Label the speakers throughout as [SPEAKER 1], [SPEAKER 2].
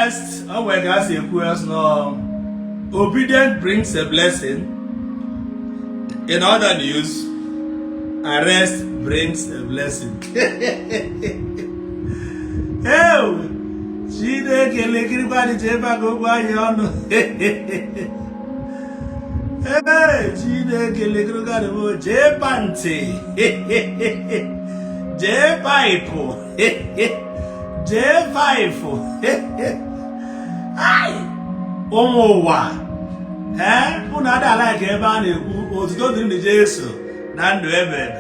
[SPEAKER 1] arrest, oh my God, obedience brings a blessing. In other news, arrest brings a blessing. Oh, Chineke lekirikwa di Jpac ogwa yono. Hey, Chineke lekirikwa di Jpac. J5. J5. Ay, omowa. Unu ada like ebe a na-ekwu otuto dị ndị Jesu na ndụ ebe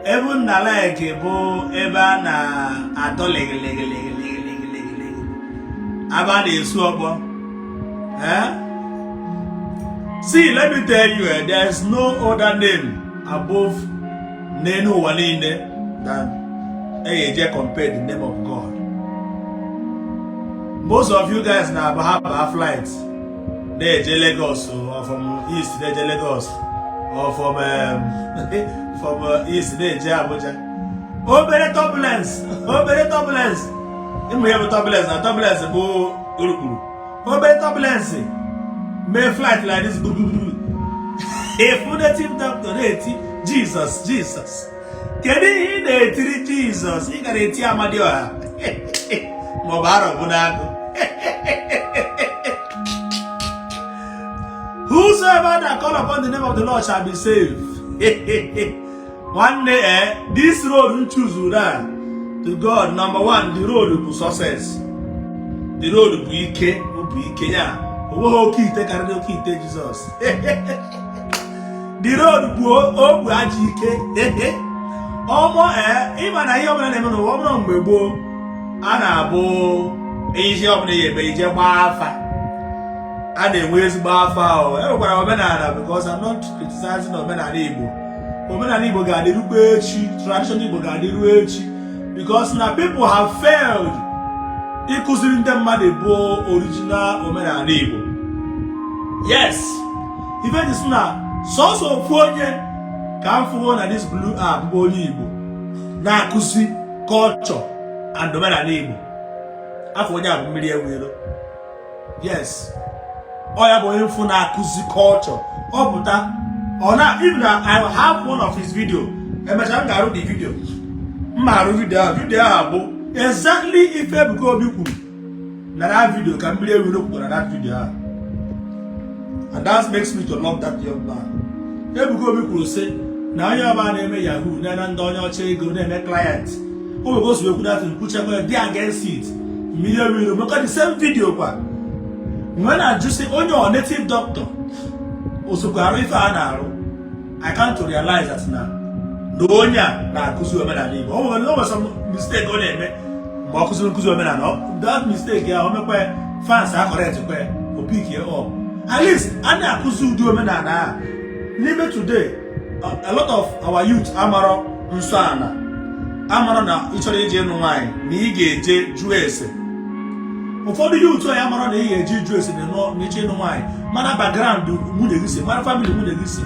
[SPEAKER 1] ebe nna like bụ ebe a na-atọ legelege ebe a na-esu ọkpọ. See, let me tell you, there is no other name above n'elu ụwa niile than eje compare the name of God. Most of you guys now have a flight. They Lagos or from East, they Lagos or from East, they Abuja. Obere turbulence. We have a turbulence. A turbulence go Urukuru. Obere turbulence. May flight like this. If you team doctor, Jesus. Can you hear Jesus? He can eat Amadio. Mobaro Bunago. Whosoever that call upon the name of the Lord shall be saved. One day, this road we choose to God. Number one, the road to success. The road to Ike, Kenya. Oh, Kite, Jesus. The road to Owaji. Even I hear my name on the woman Bebo. Anabo, Ishi of the Jpac. And the ways Bafa or Omenala, because I'm not criticizing Omenala Igbo. Omenala Igbo got the Iwaji, Traditionen Igbo got the Iwaji, because now people have failed. Including them Madebo original Omenala Igbo. Yes, even this now, source of Fonye come for this blue app Igbo. Na Kusi culture and Omenala Igbo. Afonya million. Yes. Oya boy info na Kusi culture. Obuta. Or now even I have one of his video. Emechanga the video. Maru video abo. Exactly if I go biku. Na that video can be able to look at that video. And that makes me to love that young man. If go biku say now you man name Yahoo, na ndonyo che go na client. Who go so we that in put be against it. Million make the same video kwa. When I just say on your native doctor, also I come to realize that now. No one na kuzu Omenala Igbo. Oh, no, some mistake on it. That mistake here, fans are correct to pick here up. At least, I kuzu do Omenala. Even today, a lot of our youth, Amaro, Nsana, Amaro na Ichori Jenuai, Nige Juese. For the youth, I am on the Jews in the North, Nichino Wine, Mana background, Mudegisi, Mana family Mudegisi.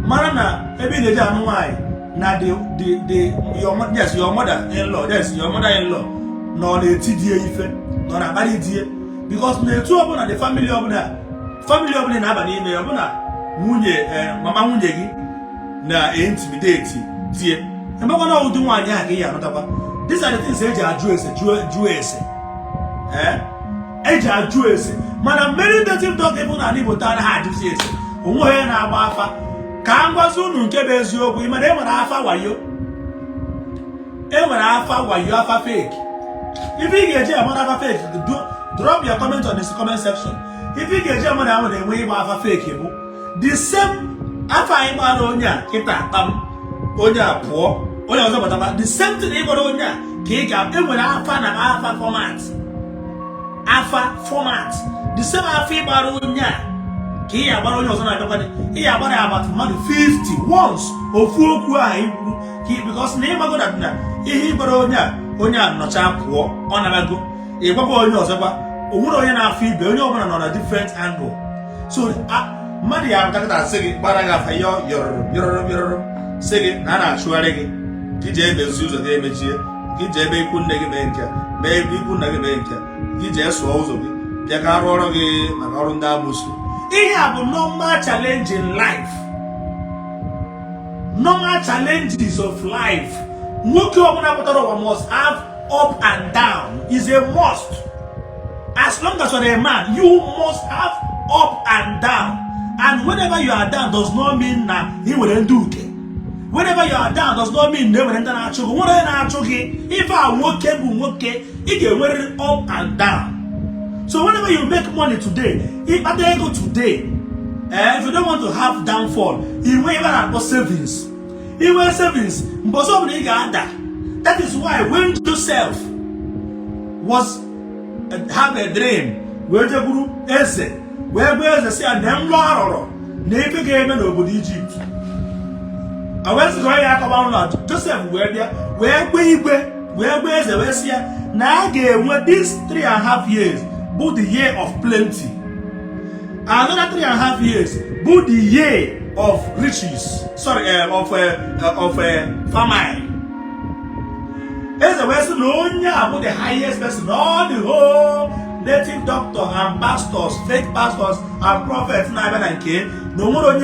[SPEAKER 1] Marana, every day, why? Now, your mother-in-law, yes, your mother-in-law, nor the TDA effect, nor a body dear, because the two of them are the family of the Nabani, Munye, Mama Mundegi, na intimidate, dear. And no one do one here, not these are the things that are Jews. Eja Jews. Man, many native dog even an Igbo town had to say, Umoya na Bafa. Kangwa soon, Kebezio, we may ever afa wayo. Ever afa wayo afa fake. If you get a mother fake, drop your comment on this comment section. If you get a mother when they wave afa fake, the same afa Imaronia, Kita, Onya poor, Oya was about the same thing Imaronia, Kika, even afa and afa format. Alpha format. The same Alpha Baronia. Here, Baronia was on a company. Here, about money 50 once or 4 because name I got that. He Baronia, Onya, not poor, on a go. A papa knows about Uroyana fee, on a different angle. So, Maria, I'm saying, Baraga, your saying, Nana, Shuaregi, DJ Bezuza, the image here, DJ Kundagimenka, maybe Kundagimenka. DJ Swallow, Jacaroni, Macarunda Musu. He have a normal challenge in life. Normal challenges of life. Muki must have up and down. Is a must. As long as you're a man, you must have up and down. And whenever you are down does not mean that he will do it. Whenever you are down does not mean they will enter a choke. If I work, it can wear up and down. So whenever you make money today, if I go today, if you don't want to have downfall, you will have savings. You will savings. That is why when Joseph was have a dream, where the group Eze, where the say and them Lord, Navy came over Egypt. I was going about Joseph, where the West here now gave these 3.5 years, but the year of plenty. Another 3.5 years, but the year of riches. Sorry, of famine. As the West known about the highest person, all the whole native doctor and pastors, fake pastors and prophets, no more on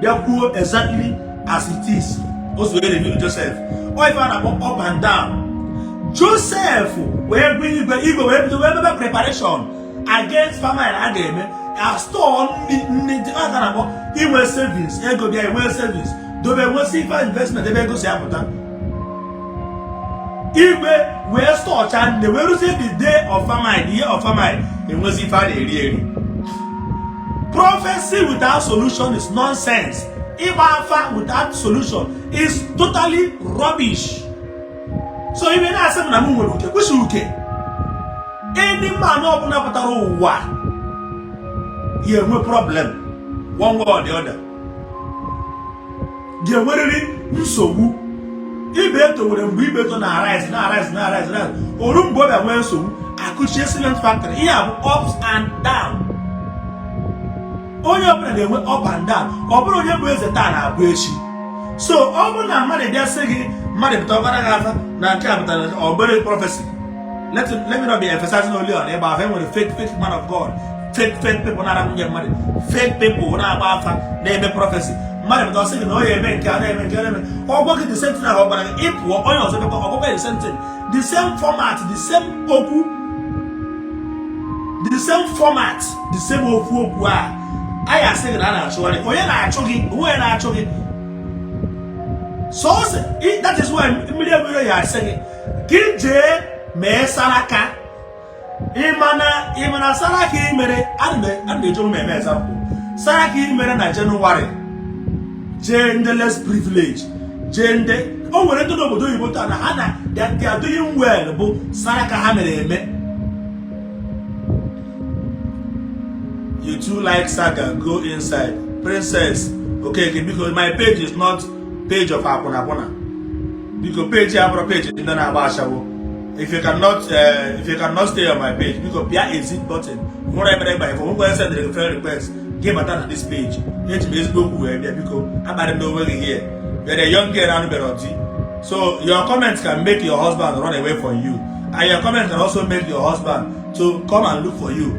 [SPEAKER 1] they are exactly as it is. Also, they reveal Joseph. Or if I up and down. Joseph, where we to preparation against famine again, a store he will savings, he go there, will savings. Do we want see for investment, they go see about if we store and they will say the day of famine, the year of famine, they will see for the prophecy without solution is nonsense. Ibafa without solution is totally rubbish. So even as I'm not moving, which okay. Any man open up at what? Here no problem. One way or the other. There really so good. If better would be better than arise. Or room go that way so I could share cement factory. Here ups and down. Only open they went up and down. Open your ways the time so open and money they're saying money or very prophecy. Let me not be emphasizing only on about him with a fake man of God. Fake people not get money. Fake people not about name prophecy. Money don't say no amen. Or work the same thing about if or the same thing. The same format, the same okpu, the same format, the same okpu. I say that actually. Oh yeah, actually. So that is why immediately I say KJ me saraka imana saraki mere and jo me example saraki mere na January genderless privilege gender oh we don't know obodo Igbo ta na hana they are doing well but saraka ha mere eme. You too like saga, go inside. Princess, okay, because my page is not page of Apona. Because page in the Nabashawo. If you cannot stay on my page, because there is it button. If you send the referral request, give a turn on this page. Facebook because I'm not over here. You're a young girl and Beroti. So your comments can make your husband run away from you. And your comments can also make your husband to come and look for you.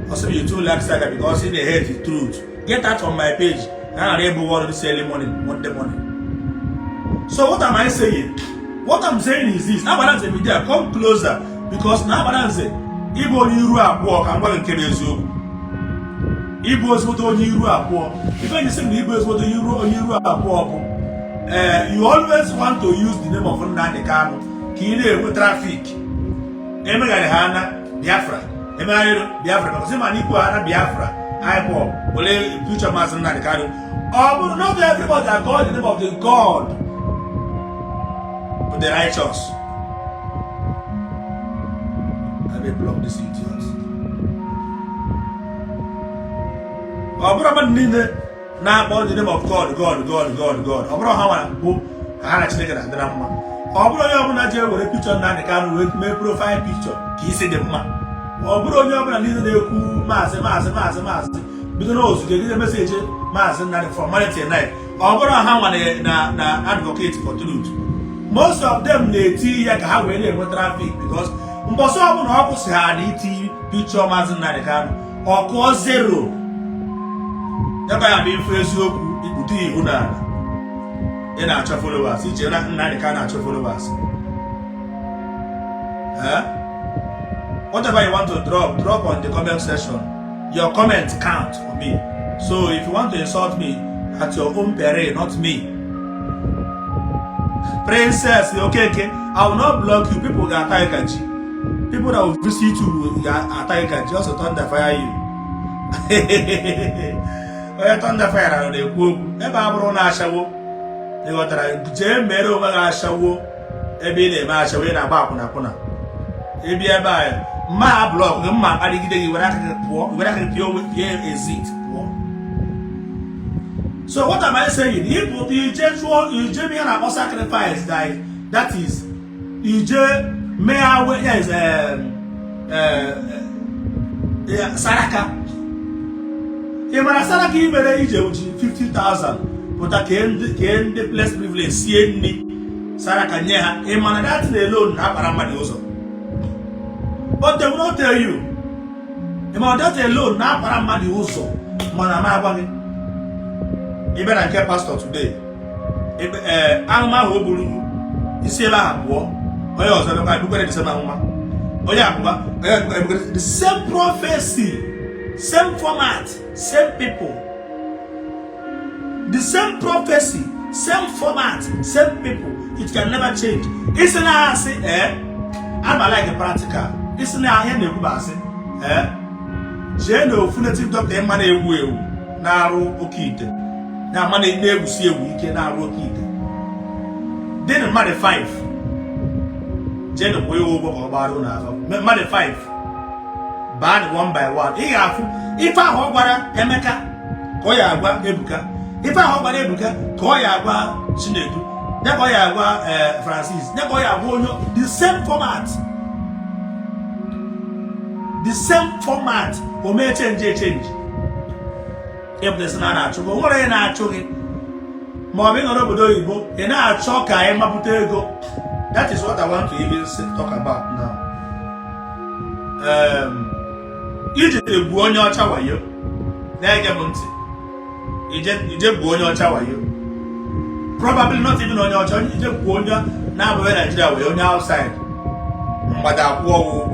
[SPEAKER 1] Also, you too like saga because in the head is truth. Get that on my page. And I'm able to sell Monday morning. So what am I saying? What I'm saying is this. Now balance the media, come closer. Because now balance it. Igbo Niru Akwo can go and kill you. Igbo is what Niru Akwo. If you say Igbo is what Niru Akwo, you always want to use the name of Ndi Igbo. Kill with traffic. Emegahana Biafra. Biafra, because I'm Biafra. I will future master Ndi Igbo. But not everybody that called the name of the God, but the righteous. I will block these idiots. Now about the name of God. With my profile picture. He said the man. Because they get a message formality night. Advocate for truth. Most of them they see have traffic because Mboso ọbụ na ọkụ si ha na iti picture Maazị Nnamdi Kanu ọkụọ zero ebe ya bụ ife eziokwu ikpute ihu n'ala ị na-achọ followers iche na Nnamdi Kanu na-achọ followers. Whatever you want to drop on the comment section. Your comments count for me. So if you want to insult me, at your own peril, not me. Princess, okay, I will not block you. People will attack you. People that will visit you will attack you. Just to thunder fire you. Oh, thunder fire on the book. Eba abro na ashawo. They got that. Jay mero ma ashawo. Ebi ne ma ashawo na ba kuna. Ebi eba ma block. Ma adigide you wera can pure exit. So what am I saying? If you just me an sacrifice that is you just may yes Saraka. Imana Saraka ibere ije uji 50,000 but I can the place privilege see ni Saraka nyeha imana that alone na para money also. But they will not tell you. Imana that alone na para money also. Mana ma agwa. Even I care pastor today. Alma Hobulu, Isiagu, the same prophecy, same format, same people. The same prophecy, same format, same people. It can never change. Isn't I say, I'm like a practical. Isn't I hear the say, Jeno, funative doctor, Emmanuel will narrow okite. Now money never see a week and I wrote it. Then money 5. General way over about money 5. Bad one by one. If I hope Emeka, Koyagua Ebuka. If I hope Ebuka, Koyagua Shinedu, Nekoyagua Francis, Nekoyagua, the same format. The same format will make change. If there's not natural, what are you natural? Moving on over the Igbo, and I talk I am up to go. That is what I want to even talk about now. You just go on your chawayo. There you go. You just go on your chawayo. Probably not even on your chawayo. You just go on your now when I tell you on your outside. But I walk,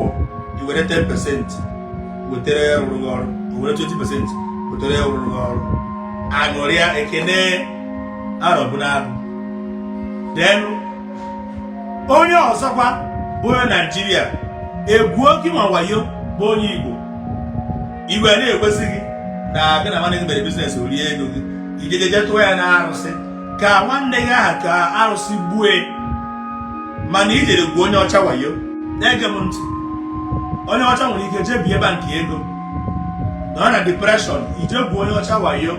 [SPEAKER 1] you were 10% with the 20%. Agoria ekene arobuna then onye osokwa boyo Nigeria egwu ki mawayo bonye Igbo iwe na ekwesigi na gị na manage the business ori ego gị ijeje to ya na arụsị ka nwanne gị aha ka arụsị gbue mana ijere gwu onye ọcha wayo na-ege m ntị onye ọcha nwere ike je bie bank ego na depression ije bụ onye ọcha wayo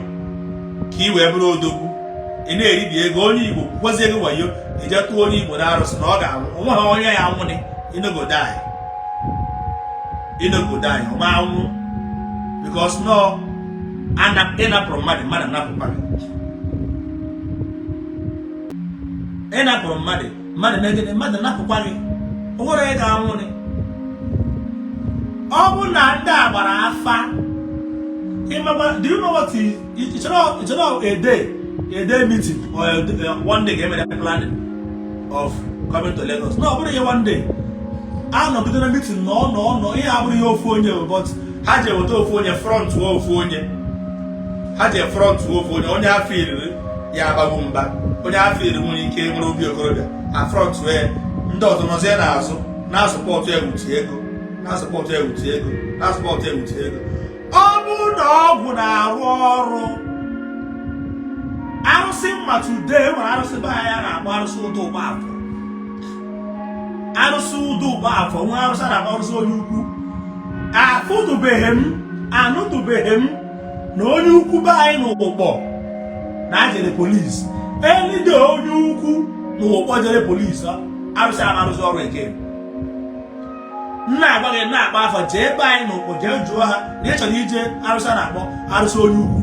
[SPEAKER 1] ka i wee bụrụ odogwu ị na-eri bi ego onye Igbo kwụkwọzie ego wayo ije tụọ onye Igbo na arụsị na ọ ga-anwụ onwe ha onye ya anwụnị inogo die ọma anwụ because no ịnapụrụ mmadụ napụkwa gị ịnapụrụ mmadụ na-egede mmadụ napụkwa gị o nwere ego anwụnị ọ bụ na ndị a gbara afa. Do you know what it's not a day meeting or one day game planning of coming to Lagos. No, but one day. I'm not going to meeting. No. You have your phone, but had your phone front to phone. Had your front to phone. Only I feel Yabagumba. Only I feel when you came to your corridor. A front where Ndoto Nozena now support you with Ego. Now support you with Ego. Now support you with Ego. Obu na ogu na arụ ọrụ arụsị mma today when arụsị ba ya na agba arụsị ụdọ ụgbọ afọ arụsị ụdọ ụgbọ afọ nwa arụsị na arụsị onye ukwu anụtụbeghị m na onye ukwu be anyị n'ụkpọ na ajere polisi enide onye ukwu n'ụkpọ jere polisi arụsị arụsị ọrụ eke nna agbaghị nna akpa afọ jee ebe anyị n'ụkpọ jee jụọ ha na ịchọrọ ije arụsị na-akpọ arụsị onye ukwu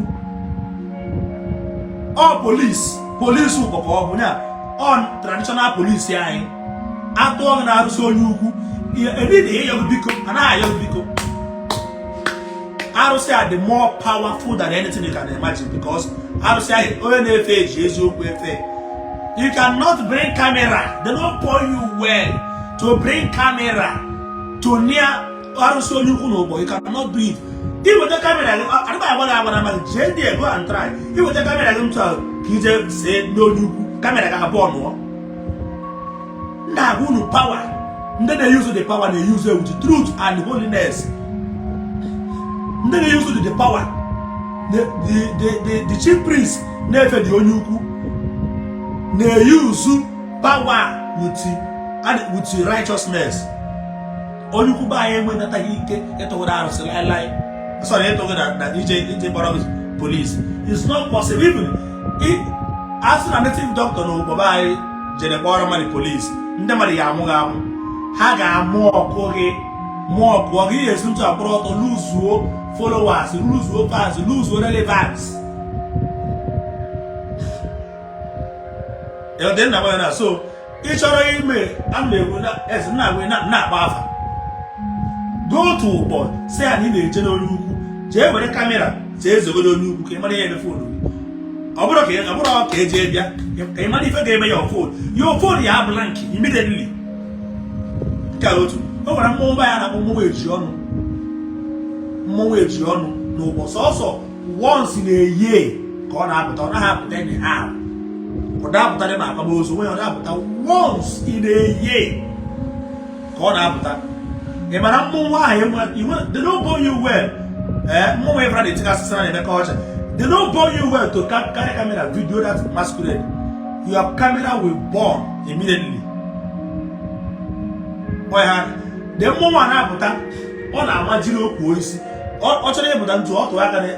[SPEAKER 1] ọ polisi ụkpọ ka ọ bụ ya ọ traditional polisi anyị atụọ na arụsị onye ukwu Arusi are the more powerful than anything you can imagine because Arusi are you cannot bring camera. They don't point you well to bring camera to near Arusi Onyukuno. You cannot do it. Even the camera, I don't know what I want to go and try. Even the camera, I don't tell. He just said no camera can born. Now, who power? And then they use the power, they use it with the truth and holiness. And then they use the power. The chief priest never the Onyuku. They use power with righteousness. Onyuku by him when that he get over there. Sorry, I told that Ije police. It's not possible. Even as a native doctor, no, by Jenebora Mali police. Ndemari Yamugam. Haga more Kogi is into a brought to lose followers, lose fans, lose relevance. So each other may as now we're not buffer. Go to board, say I need a general Jay with a camera, says the good new came on the phone. Okay, Jabia, a money for game your phone. Your phone, you have blank immediately. Karotu, oh, I'm mobile and I'm mobile. No, was also once in a year. Gone up, don't have anyhow. Without that, I'm once in a year. Gone up that. If I'm they don't born you well. More ever they take us in the culture. They don't born you well to carry camera video that masquerade. Your camera will burn immediately. The moment I put on a marginal voice, or able to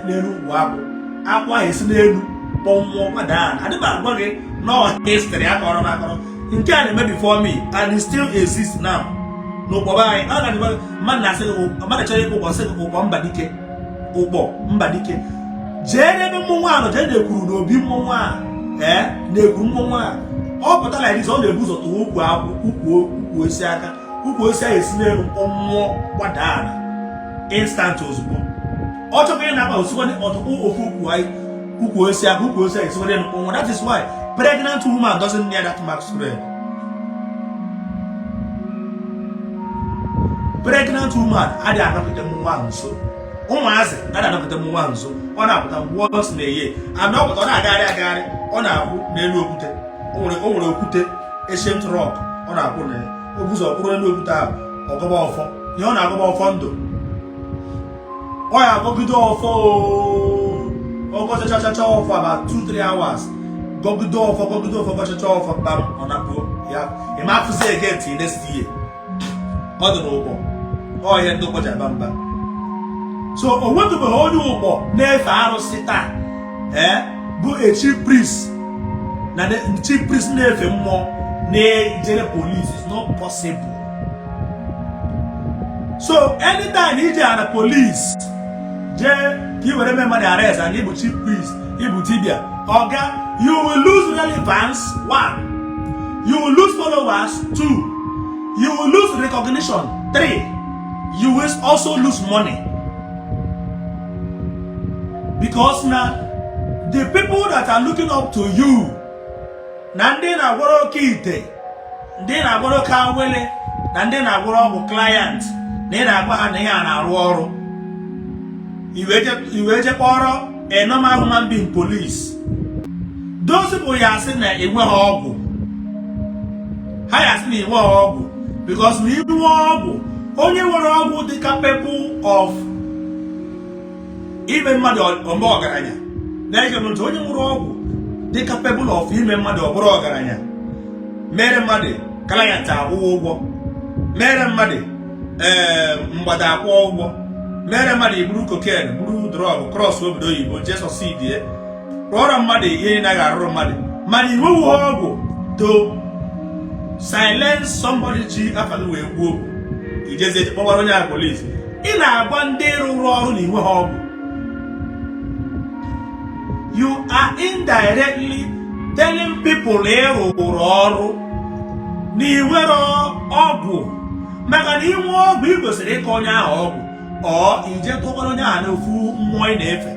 [SPEAKER 1] Nenu Wabu. Aqua is Nenu, Pomo, Madan. I never worry, no history. In Canada before me, and it still exists now. No, Bobby, man, I said, Amanacha was said, Mbadike, Mbadike. Jenny Moana, Jenny Kudo, Bimoa, Negrumoa. All but like this, all the booze of Uku, Isiagu. Who say his name or more Wadana instant was born. Automatic about one or who say it's one. That is why pregnant woman doesn't need that much spread. Pregnant woman, I don't know the one so. Oh, I said, I don't know the one so. On up the walls in a year. I'm not on a guy on a Nelu Pute, only Pute, ancient rock on our pony. Obuzo kuro no buta ogoba ofo ye ona agoba ofondo oya gogido ofo ogo cha ofo about 2-3 hours gogido ofo cha ofo bam onapo ya e ma fu say again till next year odo no obo o ye ndo ko ja bamba so o want to be hold you obo na efe arusi ta bu a chief priest na the chief priest na efe mmo the police is not possible. So anytime you are the police, you will remember the arrest and Igbo chief priest, Igbo Tibia. Okay, you will lose relevance. 1, you will lose followers. 2, you will lose recognition. 3, you will also lose money because now the people that are looking up to you. Nandi na gworo kite, ndi na gworo kawele, nandi na gworo client, ndi na gwa ha na ya na arụ ọrụ. Iweje kpọrọ a normal human being police. Those people ya say na enwe ha ọgwụ. Ha ya say na enwe ha ọgwụ because na iwu ọgwụ, onye nwere ọgwụ dị capable of even mmadụ ọmọ ọgaranya. Na eke n'otu onye nwere ọgwụ they capable of him and mother or garanya. Mere mother, Kalayata, Ugo, Mere mother, Mbada Ogo, Mere mother, blue cocaine, blue drug, cross over the Igbo, just a seed there. Rora mother, here naga romadi. Money who go to silence somebody after the way go. He just said, Power police. In a one day, rolling home. You are indirectly telling people ni wero ogu maka na inwe ọgwụ ị gosiri ịka onye ahụ ọgwụ ọ ije tụkwara onye ahụ n'ofu mmụọ ị na-efe.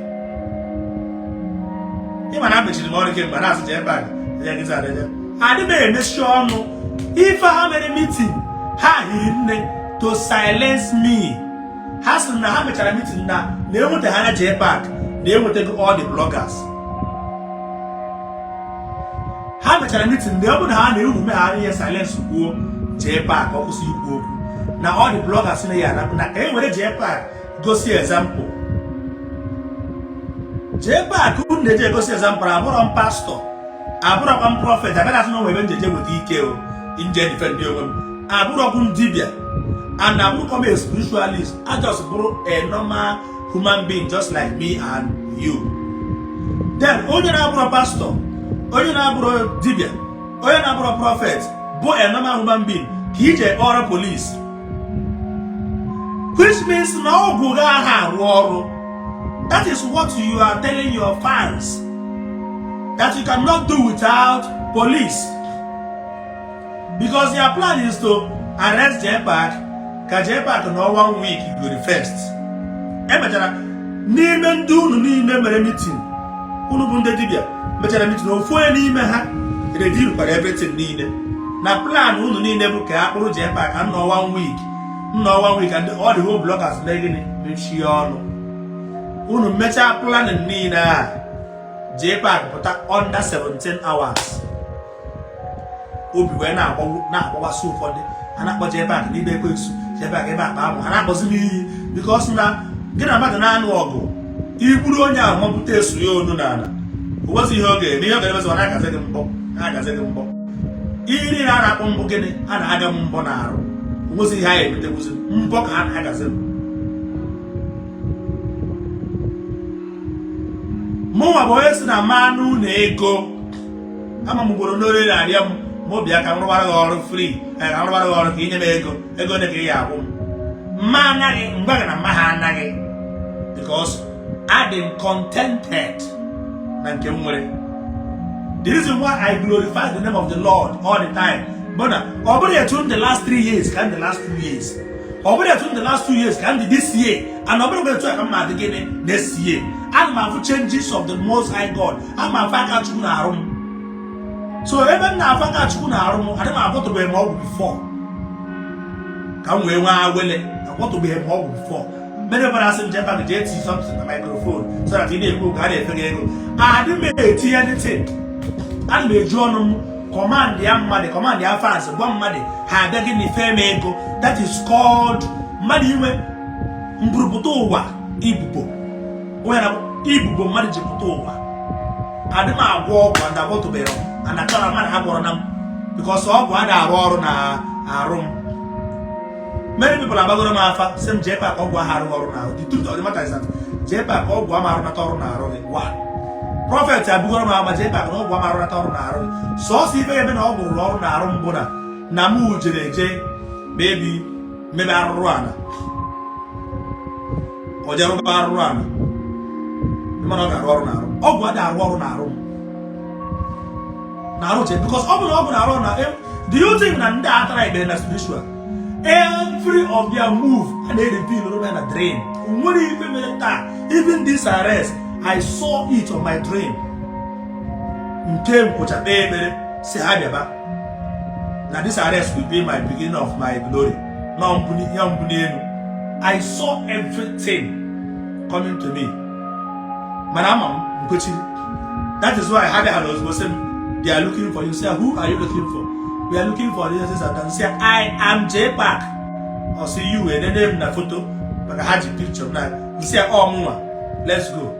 [SPEAKER 1] Ịma na amechiri m ọrụ kemgbe na-asụ Jpac adị m emechi ọnụ ife ha mere meeting ha hiri nne to silence me. Ha sị na ha mechara meeting na-enweta ha na Jpac na-enwetago all the bloggers. Ha mechara meeting na ọ bụ na ha na-erume ha ihe silence kwuo Jpac ọ kwụsị ikwu okwu na all the bloggers na ya na ka e were Jpac gosi example. Jpac unu na-eje egosi example abụrọ m pastọ abụrọkwa m prọfet agaghị asị na onwe ebe njeje weta ike o nje defend onwe m abụrọkwa m dibịa and abụrụkwa m a spiritualist. I just bụrụ a normal human being just like me and you. Then onye na-abụrọ pastọ, onye na-abụrọ dibịa, onye na-abụrọ prọfet bụ a normal human being ka ije kpọrọ police, which means na ọgwụ ga-aha arụ ọrụ. That is what you are telling your fans, that you cannot do without police, because their plan is to arrest Jpac ka Jpac no 1 week go the first. Emechara n'ime ndị unu niile mere meeting unu bụ ndị dibịa mechara meeting ofu onye n'ime ha redeem kwara everything niile na plan unu niile bụ ka akpụrụ Jpac ka nọ 1 week and all the whole bloggers megini mechie ọnụ. Unu mechaa planning niile a Jpac pụta under 17 hours. Obi wee na-agbawasị ụfọdụ a na-akpọ Jpac n'ibe ekwensu Jpac ebe akpa amụ ha na-akpọzi n'iyi because na gị na mmadụ na-anụ ọgụ igburu onye ahụ mọpụta esu ya onu n'ala ụbọchị ihe oge eme ihe oge emezi ọ na-agazi gị mbọ ihe niile a na-akpọ mbọ gịnị a na-aga m mbọ n'arụ ụbọchị ihe a emetekwuzi mbọ ka a na-agazi m. Mụnwa bụ onye si na mmanụ na ego ama m gboro n'ore na-arịa m ma obi aka m rụwara gị ọrụ free ka m rụwara gị ọrụ ka inye m ego ole ka ị ga-akwụ m. Mma anaghị mgbe gị na mma ha anaghị because I am contented na nke m nwere. The reason why I glorify the name of the Lord all the time bụ na ọ bụrụ etu the last 3 years ka the last 2 years, ọ bụrụ etu the last 2 years ka this year, and ọ bụrụ etu ka m ma dị gịnị next year. I'm after changes of the Most High God. I'm after aka Chukwu na arụ m. So ebe m na-afọ aka Chukwu na arụ m, adị m akwọtụbeghị m ọgwụ before ka m wee nwee awele. Akwọtụbeghị m ọgwụ before. Many of us in Japan they teach something on the microphone so that you know ka na-efe gị ego. Adị m eti anything. Ana m eji ọnụ m command ya mmadụ, command ya fans, gwa mmadụ ha abịa gị n'ife m ego. That is called mmadụ inwe mburupụta ụwa ibubo. Onye na ibubo mmadụ ji pụta ụwa. Adị m agwọ ọgwụ and agwọtụbeghị m and achọrọ mmadụ ha gwọrọ na m because ọgwụ a na-arụ ọrụ na arụ m. Many people are going to have some Jpac or Guaharu now. The truth of the matter is that Jpac or Guamarator now. One prophet Abugama Jpac or Guamarator now. So see even over Lord Narumbuna Namu J, maybe Aruana or Jaruba Ruana. The man of Arona. Oh, what are Warunarum? Narute, because over Arona, do you think that Attire been as spiritual? Every of their move and they feel a dream. Even this arrest, I saw it on my dream. Now this arrest will be my beginning of my glory. I saw everything coming to me. That is why I was saying they are looking for you. Say, who are you looking for? We are looking for this and say, I am Jpac. I'll see you and then name the photo, but I had your picture now. You say, oh, Muma, let's go.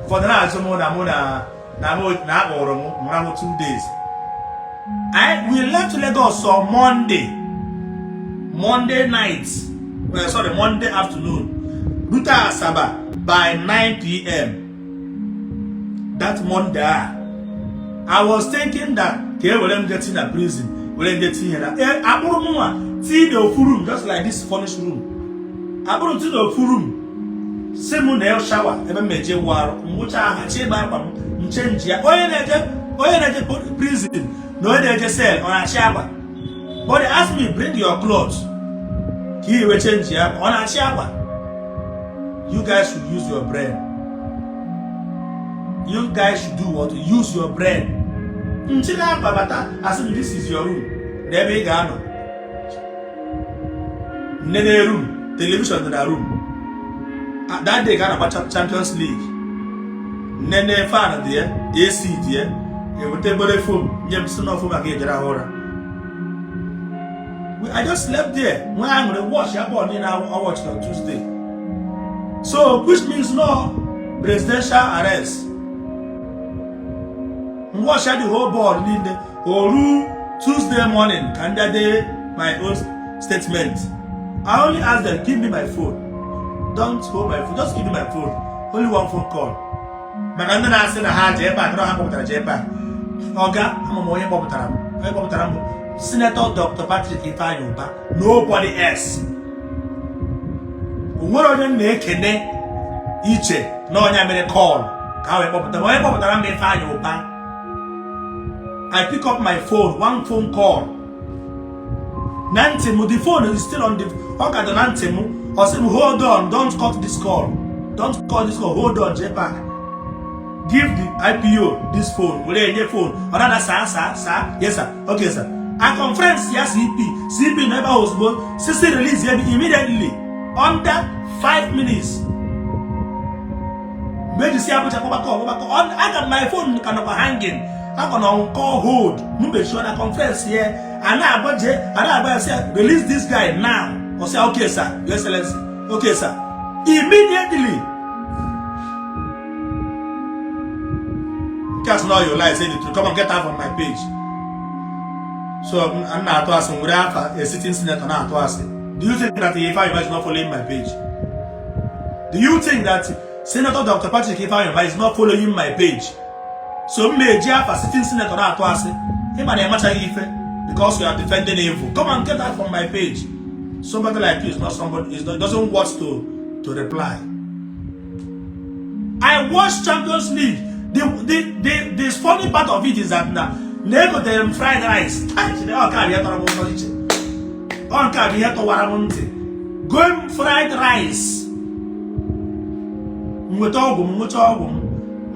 [SPEAKER 1] For the last 2 days. We left Lagos on Monday night. Well, sorry, Monday afternoon. Ruta Asaba by 9 p.m. That Monday. I was thinking that okay, will them get in a prison, will them get in here. I brought see the full room, just like this furnished room. I brought to the full room. Same nail shower, even major war, which I change my change here. Oh, yeah, prison, no, they just sell on a shower. But they asked me, bring your clothes. He will change here on a shower. You guys should use your brain. You guys should do what? Use your brain. I said, this is your room. There we go. Nene room, television in the room. That day got about Champions League. Nene fan there, AC there. You will take a phone. You still not phone again. I just slept there. When I'm going to watch, I watched on Tuesday. So, which means no presidential arrest. Watch the whole board in the whole Tuesday morning. And that day, my own statement. I only asked them, give me my phone. Don't hold my phone, just give me my phone. Only one phone call. My grandmother said, I had Jpac, I don't have Jpac. Okay, I'm a more Bobble. Senator Dr. Patrick Iwaji, nobody else. What are you making? Ishi, no one made a call. I pick up my phone, one phone call. Nantemu, the phone is still on the Nantemu. I said, hold on, don't cut this call. Don't call this call, hold on, Jpac. Give the IPO this phone. Will you phone? Another sir? Yes, sir. Okay, sir. A conference, yes, CP never was born. CC release immediately. Under 5 minutes. Maybe see I got my phone kind of hanging. I'm gonna call hold. Make sure the conference here. And now I say release this guy now. Or say okay, sir. Your Excellency. Okay, sir. Immediately. Just know your life. Say it to come and get out of my page. So I'm not asking. We have a sitting senator now to ask. Do you think that if I is not following my page? Do you think that Senator Dr. Patrick Iwaji is not following my page? So maybe a sitting senator now to ask him and because you are defending evil. Come and get that from my page. Somebody like you is not somebody doesn't want to reply. I watched Champions League. The funny part of it is that now they got them fried rice. Going fried rice.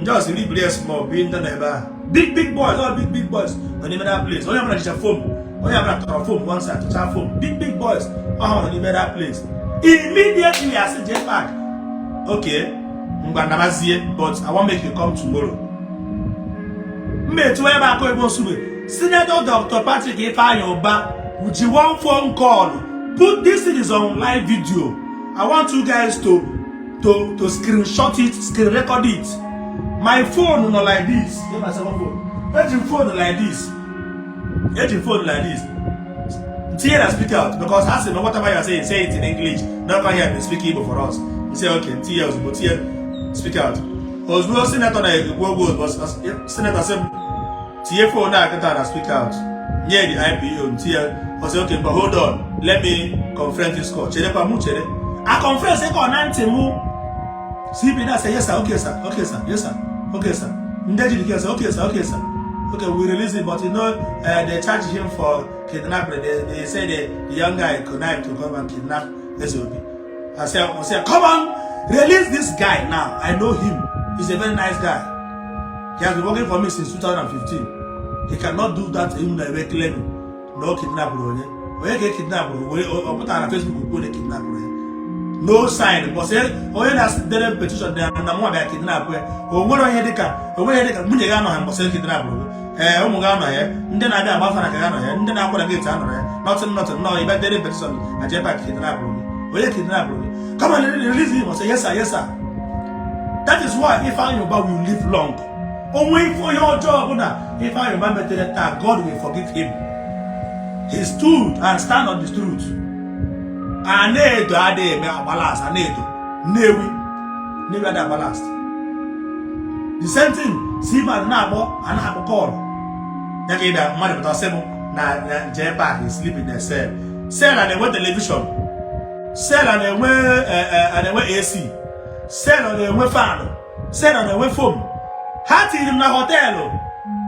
[SPEAKER 1] Just really small, being the neighbor. Big boys, all big boys. On that place. Only have a phone. Only have a phone one side to chat phone. Big boys. On that place. Immediately I said, Jpac, okay, but I want to make you come tomorrow. Senator Dr. Patrick Iwaji, with you one phone call. Put this in his on live video. I want you guys to screenshot it, screen record it. My phone not like this. Get myself a phone. Let your phone like this. Let your phone like this. Attire speak out because I say no whatever you are saying, say it in English. Don't come here and speak Igbo for us. You say okay, Attire speak out. Osbo Senator na Igbo was Senator said Attire phone na can speak out. Yeah, the IPO Attire was okay, but hold on. Let me confront this call. Chere pa mu chere. A conference e ko nantemu. CP na say yes sir, okay sir, okay sir, yes sir, okay sir. Ndi Igbo say okay sir, okay sir. Okay, we release it, but you know they charge him for kidnapping. They say the young guy connived to come and kidnap SOB. I say, come on, release this guy now. I know him. He's a very nice guy. He has been working for me since 2015. He cannot do that even though we're claiming no kidnapping. When you get kidnapped, or put on Facebook, we kidnap. No sign. But say, oh, that's the petition there. And I'm going to kidnap. Oh, what are you doing? Oh, where are you going? I'm going to kidnap. Omugano here. Then I got Bafana Gano here. Then I put a gate on here. Nothing. No, you better petition. I Jpac kidnap. Oh, you kidnap. Come on, release him. I say, yes, sir, yes, sir. That is why if I will live long. Oh, wait for your job. If I remember that God will forgive him. He stood and stand on the truth. And they do ade me balance. And they do never that balance. The same thing. See man nabo and have a call. Yaki da money but asemo na Jpac is sleeping there cell. Cell and they went television. Cell and they went AC. Cell and they went fan. Cell and they went phone. Hati in na hotel,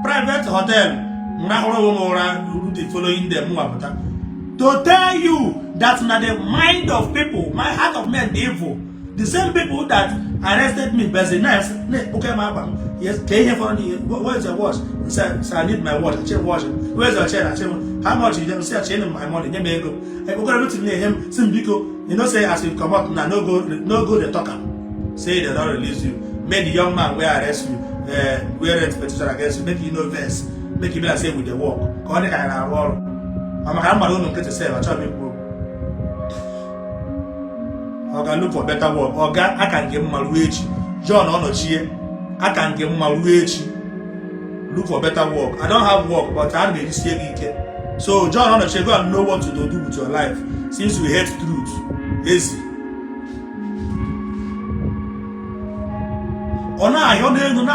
[SPEAKER 1] private hotel. Na horo mo ran following them mo apata. to tell you that na the mind of people, my heart of men evil. The same people that arrested me, but the nice, okay, my yes, came here for me. Where's your watch? Sir, I need my watch. I change watch. Where's your chain? I change. How much you don't say? I change my money. Let me go. I go to him. Some people, you know, say as you come out now, no go. They talk. Say they don't release you. Make the young man where arrest you. Wear it petition against you. Make you no verse. Make you be like say with the walk. Call the kind of war. I'm a man who get to say. I try to. I look for better work. Oga, I can give my wage. John Onochie, I can give my wage. Look for better work. I don't have work, but I may see it. So John Onochie, go and know what to do with your life. Since we hate truth, easy. Oh no, I don't know.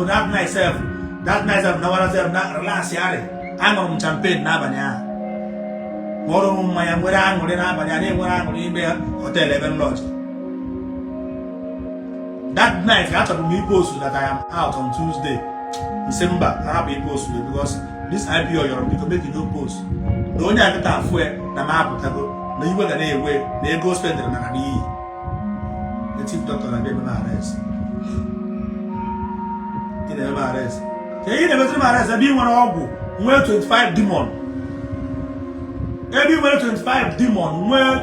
[SPEAKER 1] That night self, now relax, I'm on champagne, Nabania. Moro my where I'm going to hotel 11 lodge. That night, after me post that I am out on Tuesday, December, I have been posted because this IPO you're going to make no post. The only I got where the map to go, no, you were the way they go spend the money. The chief doctor and they arrest. He never arrest. He never arrest. I be one of 25 demon. Everywhere 25 demon, where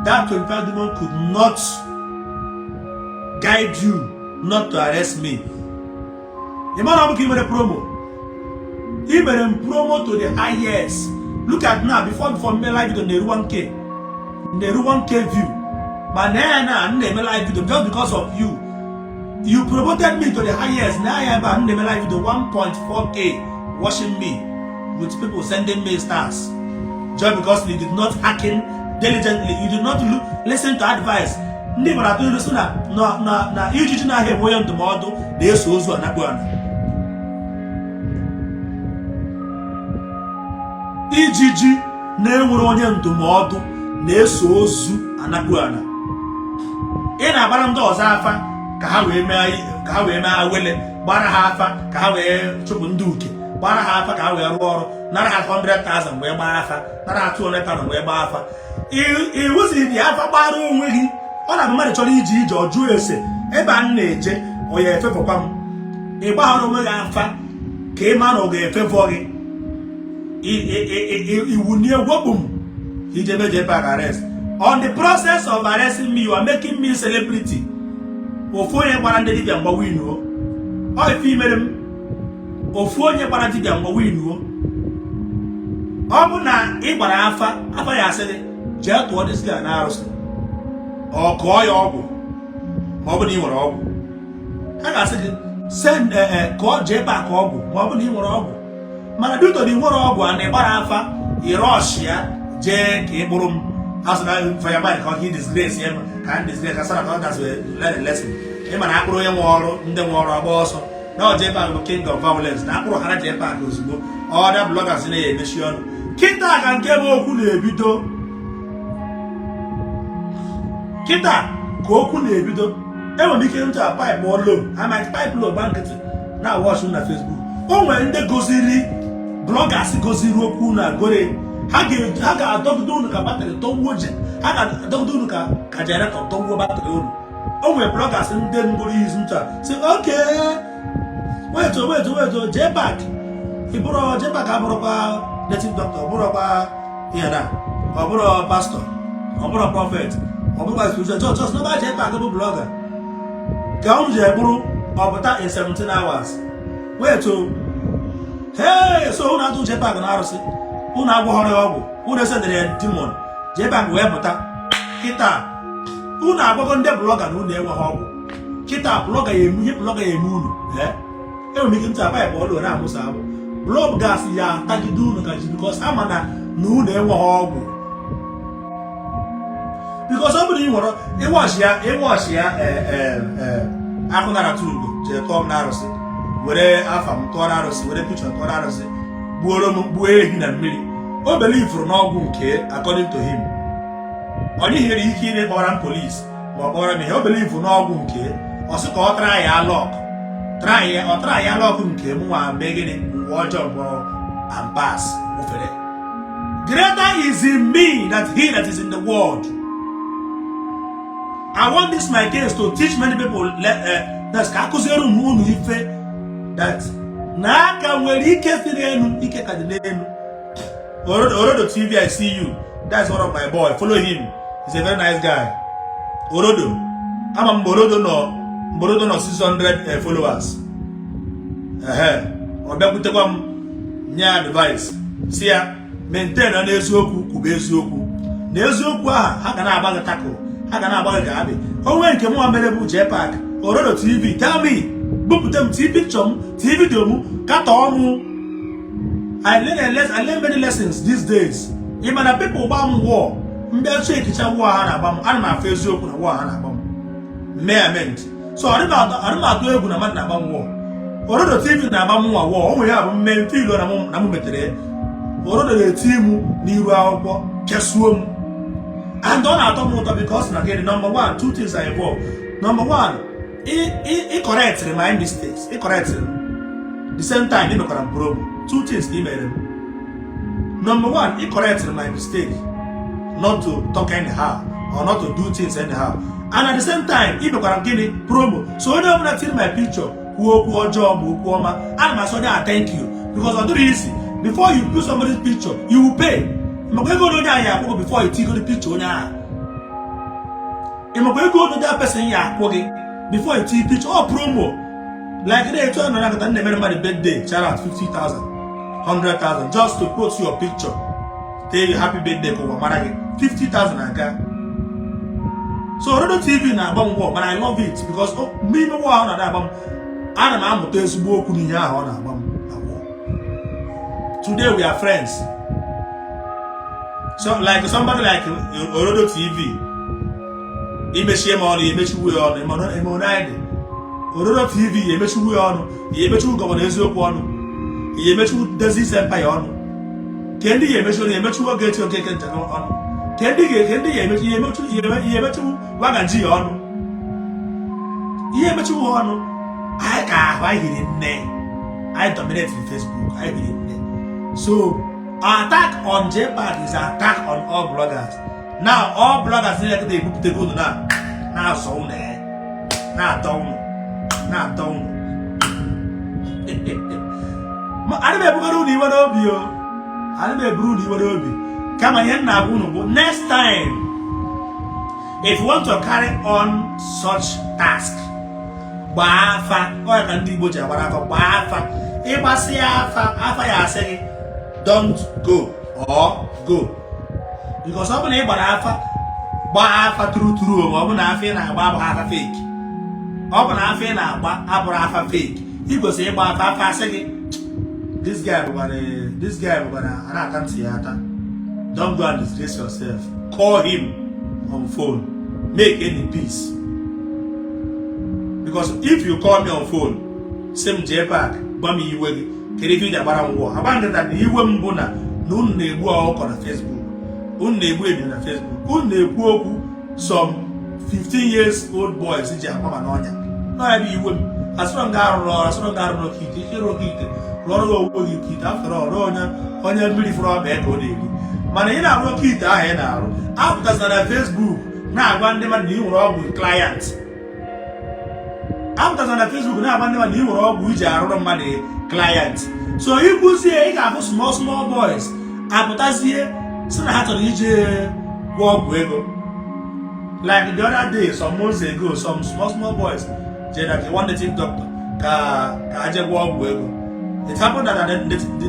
[SPEAKER 1] that 25 demon could not guide you not to arrest me. The man of give me a promo. He made a promo to the highest. Look at now, before me live video, the 1K. The 1K view. But now, I'm live video just because of you. You promoted me to the highest. Now I am live video 1.4K watching me. With people sending me stars just because you did not hacking diligently, you did not listen to advice. Never at all listen na Iri Ji na here way the model they so na bwana. Iri Ji na enwere onye ndụmọdụ na-eso ozu anabwana. Ị na-agbara ndị ọzọ afa ka ha wee mee awele gbara ha afa ka ha wee chụpụ ndị uke. Bara half a we are not 100,000 where my alpha, not 200,000 where my alpha. It was in the alpha baru with him. On a man Ili Ji or Jewish, a ban nature or a favor pump. A bar over alpha came out of a favor. He would near Wobum. He did Jpac arrest. On the process of arresting me, you are making me a celebrity. Or for a 100 and what we know. Or if female. Ofonye para dibia mgbe winu ọ bụ na ị gbara afa ya asịrị jee tụọ dị sịga na arụsị ọ kọọ ya ọgwụ ma ọ bụ na ị nwere ọgwụ ha ga-asị gị send kọọ Jpac ọgwụ ma ọ bụ na ị nwere ọgwụ mana dịtọ na ị nwere ọgwụ a na ịgbara afa ịrọsh ya jee ka ị kpụrụ m asụ na fireman ka ọ ka ị disgrace ya ka ndị disgrace asara ka ọ dasị learn lesson ị ma na akpụrụ onye nwe ọrụ ndị nwe ọrụ agba ọsọ. Now Jpac is king of violence. Now put a Jpac goes go. Other bloggers in the nation. Kita can give okun ebido. Kita go okun ebido. Ever became to a pipe or low. I might pipe low banket. Now watch on Facebook. Oh when the goziri bloggers goziri okuna gore. Haga dog do ka battery to woje. Haga dog do ka generator to wo battery. Oh when bloggers in them go use nta. Say okay. Wait, Jpac. He brought Jpac a native doctor, a pastor, a prophet, just no bad Jpac a blogger. Come Jeburu in 17 hours. Wait hey, so who not do Jpac and RC? Who not go who said the demon? Jpac webota. Kita. Who not go on the blogger who never hobble? Kita blogger a moon. Eh? I make him to a pipe all around Musabo. Blob gas ya tagidu because I'm no they were because somebody it was here Akunara Tugo, Jacob Narosi, where Afam Torarosi, where a picture Torarosi, Buorum Buehin and Millie. Oh, believe for no good care, according to him. Only here he killed Boran police, but Boran, he'll believe for no good care, also call try a lock. try ya lock nke mu wa begini watch up and pass. Greater is in me than he that is in the world. I want this my case to teach many people that na ka nwere ike siri enu ike ka dị n'enu. Orodo TV, I see you. That's one of my boy. Follow him. He's a very nice guy. Orodo. I'm a Morodo no 600 followers. Obebutekwam nya advice. See ya, maintain na eziokwu kube eziokwu. Na eziokwu ha ga na agba tackle. Ha ga na agba ga abi. Onwe nke mu amere bu Jpac. Orodo TV, tell me. Buputem TV picture, TV video mu, kata omu. I learn many lessons these days. Even the people bam war. Mbe check cha war ha na bam. Ana ma face oku na war ha na bam. Meant. So I don't do egwu na man na bam war. Orodo TV na bam war. Onwe ya bu men feel na mu metere. Orodo the team n'iru akwụkwọ kesuo mu. And don't atom water because again number one, two things are involved. Number one, he corrects my mistakes. He corrects the same time he make a problem. Two things he made. Number one, he corrects my mistake, not to talk anyhow or not to do things anyhow. And at the same time, he make a promo. So when I'm not my picture, who job, who I'm a soldier, thank you. Because I do easy. Before you put somebody's picture, you will pay. Before you take the picture, go to that person before you take picture or promo. Like they turn around and never the birthday, shout out 50,000, 100,000 just to post your picture. Tell you happy birthday for 50,000 again. So Orodo TV na bam war, but I love it because me no war na that bam. I na am to esbo ku ni ya na bam. Today we are friends. So like somebody like Orodo TV, he may share money, he may show you on, Orodo TV, he may show you on, he may show you on, he may show you this empire on. Kendi he may show you get your cake on. Kendi he may show you Waganji on. He may show you on. I can't why he didn't name. I dominate in Facebook. I didn't name. So attack on Jpac is an attack on all bloggers. Now all bloggers need to go now. Now so there. Now down. Now down. I don't know what obio. I don't know what obio. Come on here now. Next time, if you want to carry on such task, Bafa or Ndi Igbo Bafa. If I say Afa ya say don't go or go. Because I'm going to Bafa true. I'm going to Bafa fake. I'm going to Bafa fake. He goes say Bafa say this guy I can't see that. Don't go and disgrace yourself. Call him on phone. Make any peace. Because if you call me on phone, same Jpac, Bami Iwaji. Kerifi da bara ngwo abanga that iwe mbu na na-egbu ọkọ na Facebook na-egbu ebi na Facebook na-ekwu okwu some 15 years old boys ji akwa na ọnya na ya bi iwe m asoro nga arụ kiti hero kiti lọrọ ogbo kiti after all onye mmiri fọrọ ọba ego na-eri mana ị na-arụ kiti ahụ ị na-arụ apụtazana na Facebook na-agwa ndị mmadụ na ị nwere ọgwụ client apụtazana na Facebook na-agwa ndị mmadụ na ị nwere ọgwụ iji arụrụ mmadụ client. So you could say you have small boys. Aputazie, so I had to walk with. Like the other day, some months ago, some small boys, they want the doctor. Ka walk with. It happened that the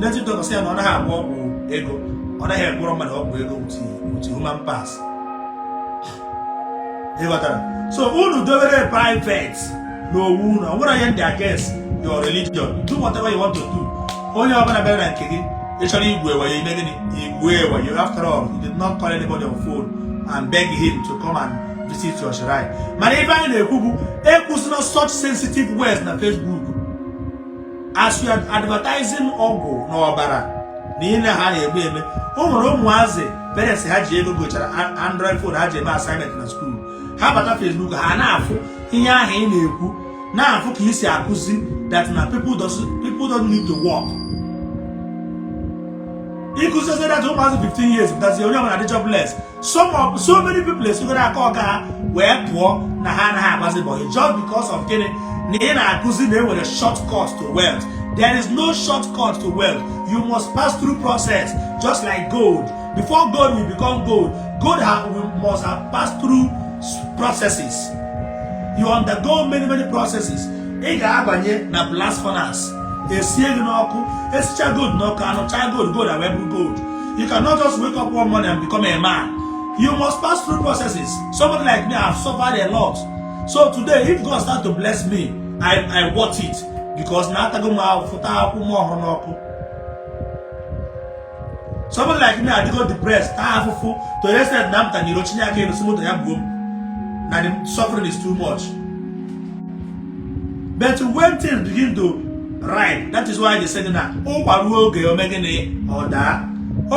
[SPEAKER 1] native doctor said on her walk with ego, on her woman walk with human pass. So who do very private? No wound, or what I am their guess. Your religion, do whatever you want to do. Only open a better than Kiki. Actually, you after all, you did not call anybody on phone and beg him to come and visit your shrine. Man, even in not such sensitive words on Facebook. As you are advertising Ogo, no bara. Nina Haya baby. Wazi, parents had Jago go to Android phone, had Jema assignment in school. How about Facebook? Hanafu, here, he knew. Now for Isiagu that now people don't need to work. He could say that almost 15 years, that's the only one at the jobless. So many people is going to call where poor Nahana has a boy just because of getting Nina Kuzine with a shortcut to wealth. There is no shortcut to wealth. You must pass through process, just like gold. Before gold will become gold, gold must have passed through processes. You undergo many processes. Ega abanye na blast furnace. Isiagu n'ọkụ, esicha gold n'ọkụ, anọcha gold and webu gold. You cannot just wake up one morning and become a man. You must pass through processes. Somebody like me, I've suffered a lot. So today, if God start to bless me, I want it. Because somebody like me, I go depressed. To the rest of now the suffering is too much. But when things begin to right, that is why they say that oh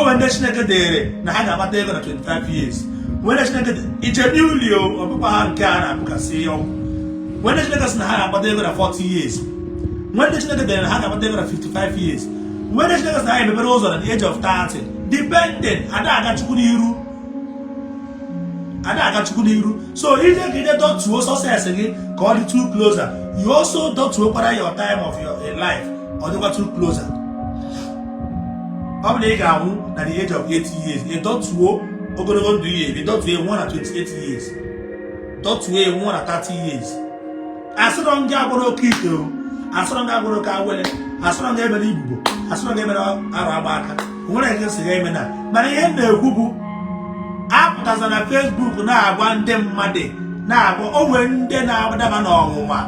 [SPEAKER 1] when they snake there, na hanga mate na 25 years. When they snake it's a new Leo or Papa Kana because when they snake na hanga mate na 40 years. When they snake there na hanga mate na 55 years. When they snake na maybe those at the age of 30, depending ada aga chukuniru. So if you get to success again, call it too closer. You also don't to open your time of your life or they were too closer. How many at the age of 80 years? They don't go do years. They don't weigh 1 at 28 years. Don't weigh 1 at 30 years. As long as you keep as long as you go as long as you Igbo, as long as you Arabaka. When I just say na, but I am the Gubu. After na Facebook na one them made. Na go when they na whatever no woman.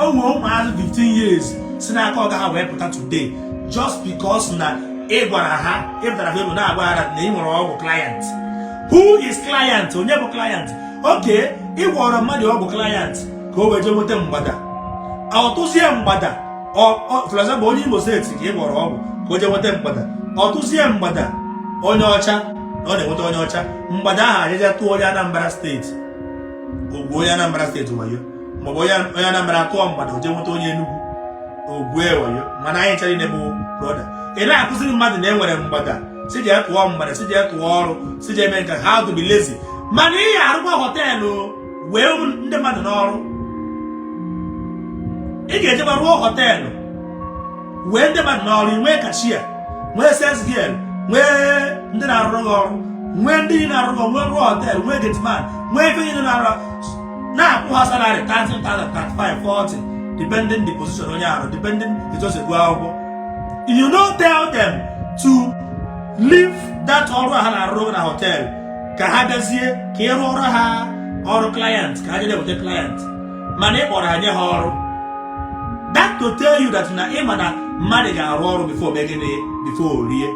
[SPEAKER 1] Oh, 15 years. Since I call that we put today, just because na if that people na that name or client. Who is client? Who never client? Okay, if we are money or client, go with them mbada. Our to see mbada. Or for example, only was it give or go with them mbada. Or to see mbada. Onyocha, no they want onyocha. Mbada is a to Anambra State. Go Anambra State to you. Moboya Anambra to mbada. They want onye nugu. Mana ain't telling brother. And I couldn't imagine them with them, but sit there to one, but sit there to all, sit there make how to be lazy. Money, I don't hotel, well, the man all. It gets a raw hotel. When the man all in where cashier, where says girl, where then I wrong, when the hotel, where gets man, where in now, who has salary 35, 40. Depending the position on your depending it was a go. You don't tell them to leave that or a hotel. Kahadazie, Kerora or client, Kahade with the client. Money or Hanya Horo. That to tell you that na Emana Madiga Horo before making it before Rie.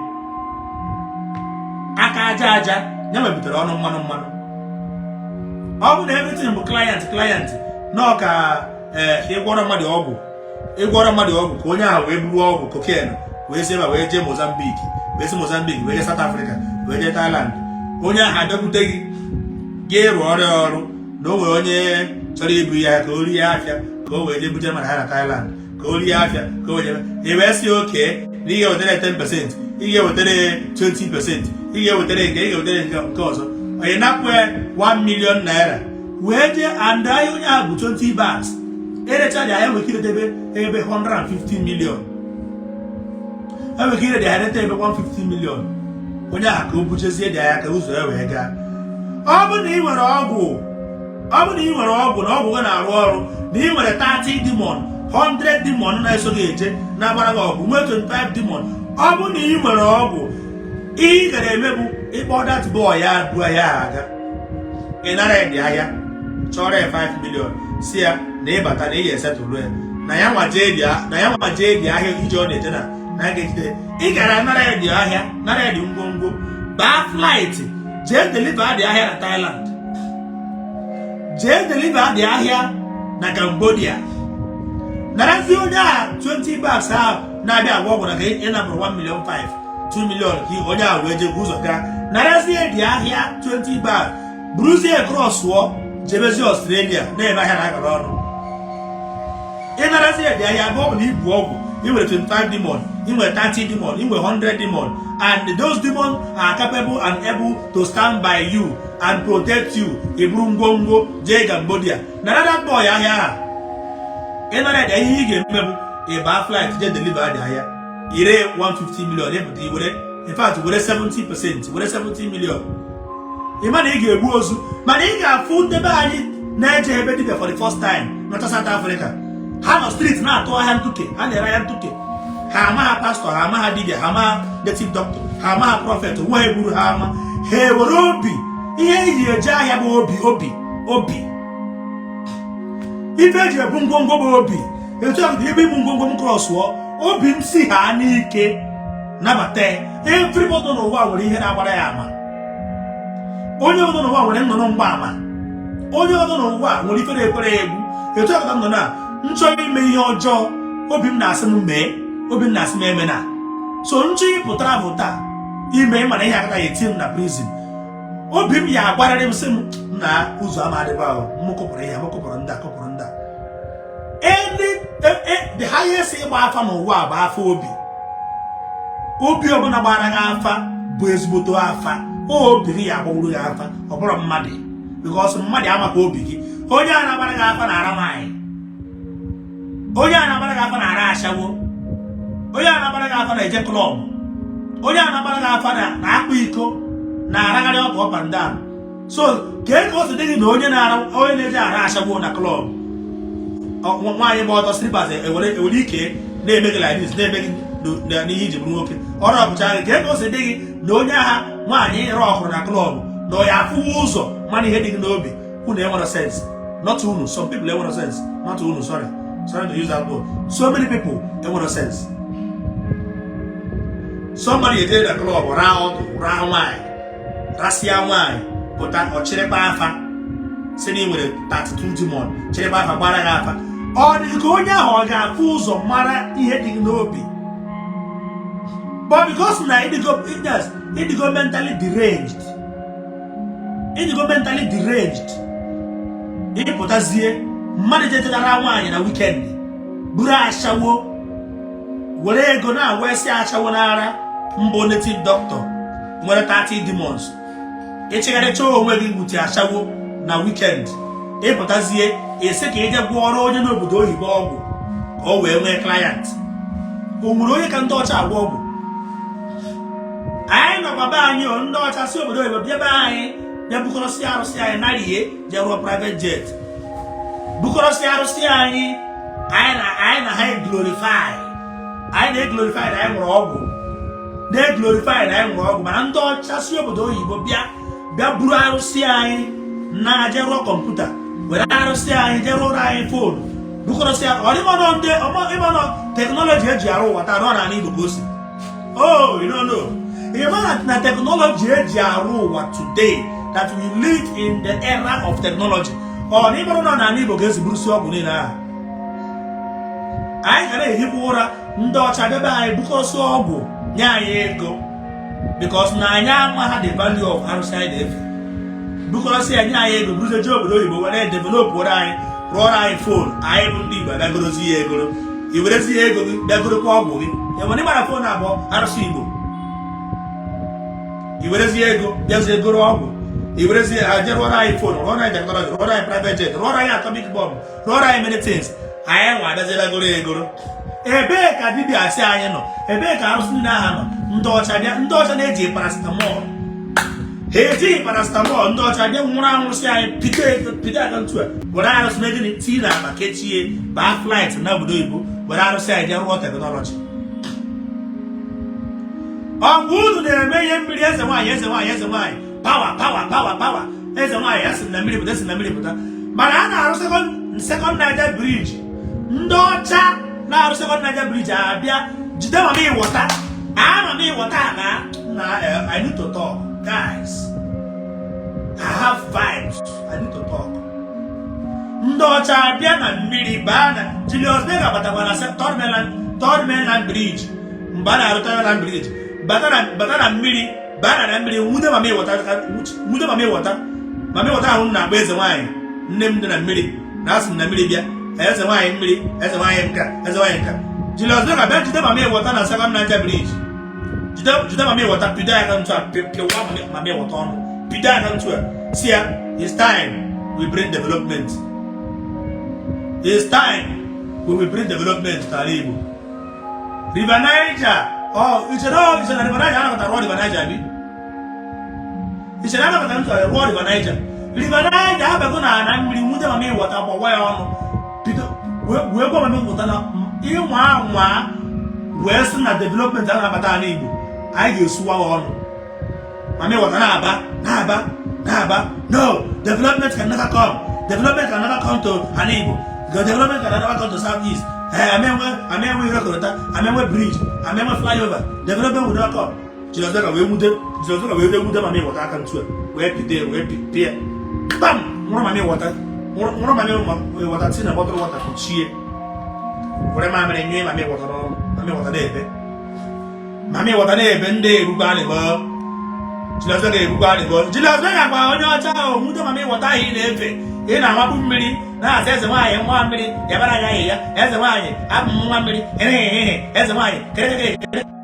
[SPEAKER 1] Akajaja, never be the on man. All everything but client. No ka. Igwara mmadụ ọgwụ ka onye ahụ wee buru ọgwụ cocaine wee sebe wee jee Mozambique wee si Mozambique wee jee South Africa wee jee Thailand onye ahụ abịakwute gị ịrụ ọrụ na o nwere onye chọrọ ibu ya ka o rie afịa ka o wee jee bute mmadụ ha na Thailand ka o rie afịa ka o wee jee wee si oke na ihe wetere 10% ihe wetere 20% ihe wetere nke ọzọ onye napụ 1 million naira wee jee and onye ahụ bụ 20 bags. Erecha they have killed ebe 150 million. Have killed they had ebe 150 million. Onye aka obuchezie dị aka ụzọ ya wee gaa. Ọ bụ na ị nwere ọgwụ na ọgwụ ga na-arụ ọrụ na ị nwere 30 demon 100 demon na-eso gị eje na-agbara gị ọgwụ nwee 25 demon. Ọ bụ na ị nwere ọgwụ ị gara emebu ịkpọ that boy ya dua ya aga ị nara dị ahịa chọrọ 5 million si ya na ịbata na ihe esetụlụ ya na ya nwa jee dị ahịa ije ọ na-eje na ga-ejide ị gara nara ya dị ahịa nara ya dị ngwongwo baa flight jee deliver dị ahịa na Thailand jee deliver dị ahịa na Cambodia narazi onye a 20 bags ahụ na-abịa agwa ọgwụ na ka ị napụrụ 1 million 5 2 million ka onye ahụ wee jee ụzọ gaa narazi dị ahịa 20 bags buruzie cross wụọ jebezi Australia na-eme ahịa na agara ọnụ ịnarazi dị ahịa bụ na ibu ọgwụ ị nwere 25 demon, ị nwere 30 demon, ị nwere 100 demon, and those demons are capable and able to stand by you and protect you. Ị bụrụ ngwongwo jee Cambodia narada boy ahịa ha ịnara dị ahịa ị ga-eme bụ ịba flight jee deliver dị ahịa ire 150 million ịpụta iwere, in fact were 70%, were 70 million. Ịma na ị ga-egbu ozu mana ị ga-afụ ndebe anyị na-eje ebe dibia for the first time na South Africa. Ha nọ street na-atụ ahịa ntụke, ha na-ere ahịa ntụke. Ha ama ha pastọ, ha ama ha dibia, ha ama native doctor, ha ama ha prophet, nwa egburu ha ama. Ha ewere obi, ihe eji eje ahịa bụ obi. Ife eji ebu ngwongwo bụ obi. Etu a ebe ibu ngwongwo m krọsụọ, obi m si ha n'ike nabata. Everybody n'ụwa nwere ihe na-agbara ya ama. Onye ọbụla n'ụwa nwere nnụnụ mgbaama. Onye ọbụla n'ụwa nwere ife na-ekwere egwu. Etu a nọ na nchọ ime ihe ọjọọ, obi m na-asị m mee, obi m na-asị m eme na. So nchọ ịpụtara bụ taa ime mana ihe akata ya eti m na prison. Obi m ya agwarịrị m sị m na ụzọ ama adịba ahụ m kụpụrụ ihe, m kụpụrụ ndị a. The highest ịgba afa n'ụwa bụ afa obi. Obi ọbụla gbara gị afa bụ ezigboto afa. Obi gị ya agbawuru gị afa, ọ bụrụ mmadụ, because mmadụ amaka obi gị. Onye a na-agbara gị afa na-ara nwaanyị, onye a na-agbara gị afa na-ara ashawo, onye a na-agbara gị afa na-eje klọb, onye a na-agbara gị afa na-akpa iko na-aragharị ọgụ up and down. So ka o si dị gị na onye na-eje ara ashawo na klọb, nwaanyị gba ọtọ slippers ewere ike na-eme gị like this, na-eme gị n'ihe iji bụrụ nwoke ọrụ ọbụcha gị. Ka o si dị gị na onye agha nwaanyị nyere ọhụrụ na klọb na ọ ya afụwa ụzọ mana ihe dị gị n'obi. Unu enwere sense, not unu. Some people enwere sense, not unu. Sorry to use that word. So many people enwere sense. Somebody ejere na klọb raa nwaanyị, rasịa nwaanyị, pụta ọ chịrịkpa afa si na ị nwere 32 demon, chịrịkpa afa gbara gị afa. Ọ dị ka onye ahụ ọ ga-afụ ụzọ mara ihe dị gị n'obi. But because na ịdịgo mentally deranged, ịpụtazie mmadụ jejedara nwaanyị na weekend buru ashawo were ego na-agwa esi ashawo n'ara mbụ native doctor nwere 30 demons. Ịchịgharịcha onwe gị gbuti ashawo na weekend, ịpụtazie esi ka ije gwọọrọ onye n'obodo oyibo ọgwụ ka o wee nwee client. O nwere onye ka ndị ọcha agwọ ọgwụ? Anyị nọkwa be anyị ndị ọcha si obodo oyibo bịa be anyị bịa bukọrọsị arụsị anyị nara ihe je rụọ private jet, bukọrọsị arụsị anyị na ha glorify, anyị na-eglorify na anyị nwere ọgwụ, na-eglorify na anyị nwere ọgwụ. Mana ndị ọcha si obodo oyibo bịa buru arụsị anyị na je rụọ kọmputa, were arụsị anyị je rụọrọ anyị fonu, bukọrọsị ọdịmọnọ teknọlọji eji arụ ụwa taa rụọ n'ala Igbo ka o si. Oh, you don't know. Na technology eji arụ ụwa today, that we live in the era of technology. Ọ na ịbụrụ na n'ala Igbo ga-eziburusi ọgwụ niile ahụ. Anyị ga na-ehikwa ụra ndị ọcha bịaba anyị bukọrọsị ọgwụ nye anyị ego, because na anyị ama ha the value of arụsị anyị na-efe. Bukọrọsị ya nye anyị ego, buruzie jee obodo oyibo were develop ụra anyị, rụọrọ anyị fon. Anyị bụ ndị Igbo bịagorozi ya egoro, i werezi ya ego gị bịagorokwa ọgwụ gị. Enwere ịgbara fon abụọ arụsị Igbo, i werezie ego bịazie egoro ọgwụ, i werezie aje rụọrọ anyị fon, rụọrọ anyị technology, rụọrọ anyị private jet, rụọrọ anyị atomic bomb, rụọrọ anyị many things. Anyị nwa abịaziela goro egoro. Ebee ka dibịa asị anyị nọ? Ebee ka arụsị niile aha nọ? Ndị ọcha na-eji paracetamol, ha ejighị paracetamol. Ndị ọcha bịa nwụrụ anwụrụsị anyị pite aka ntu a were arụsị na gịnị tii na akpa kechie baa flight na obodo oyibo were arụsị anyị je rụọ teknọlọji. Ọgwụ unu na-eme ihe mmiri eze nwaanyị pawa eze nwaanyị ya si na mmiri pụta, si na mmiri pụta. Mana a na-arụ second Niger bridge. Ndị ọcha na-arụ second Niger bridge abịa jide mama ịwọta na I need to talk, guys. I have vibes, I need to talk. Ndị ọcha abịa na mmiri baa na Julius Berger batakwa na third mainland bridge. Mgbe a na-arụ third mainland bridge, bata na mmiri, nwude mama ịwọta ahụ na-agba eze nwaanyị nne m dị na mmiri na asị m na mmiri bịa eze nwaanyị mmiri eze nwaanyị nka Julius Berger bịa jide mama ịwọta na Second Niger Bridge jide mama ịwọta pido ya ka ntụ a pịwa mama ịwọta ọnụ pido ya ka ntụ a si ya it's time we bring development it's time we will bring development to Igbo. River Niger it's a River Niger anakọta River Niger bi it's a anakọta ntụ a River Niger abago na mmiri nwute mama ịwọta gbawa ya ọnụ pido wee gwa mama ịwọta na ịnwa anwa wee sị na development a na-abata n'Igbo anyị ga-esuwa ọnụ mama ịwọta na-aba no development can never come to an Igbo because development can never come to southeast amenwe rekorota amenwe bridge amenwe flyover development will not come Julius Berger wee nwude mama ịwọta aka ntụ wee pide bam nwụrụ mama ịwọta tii na bọtụlụ wọta kpuchie were mamịrị nye mama ịwọta n'ọnụ mama ịwọta na-ebe ndị ebubo anịbọ Julius Berger ebubo anịbọ Julius Berger gwa onye ọcha ahụ nwute mama ịwọta ahụ ị na-efe ị na-amapụ mmiri na-asị eze nwaanyị nwa mmiri yabara anya ahị ya eze nwaanyị abụ nwa mmiri eze nwaanyị kere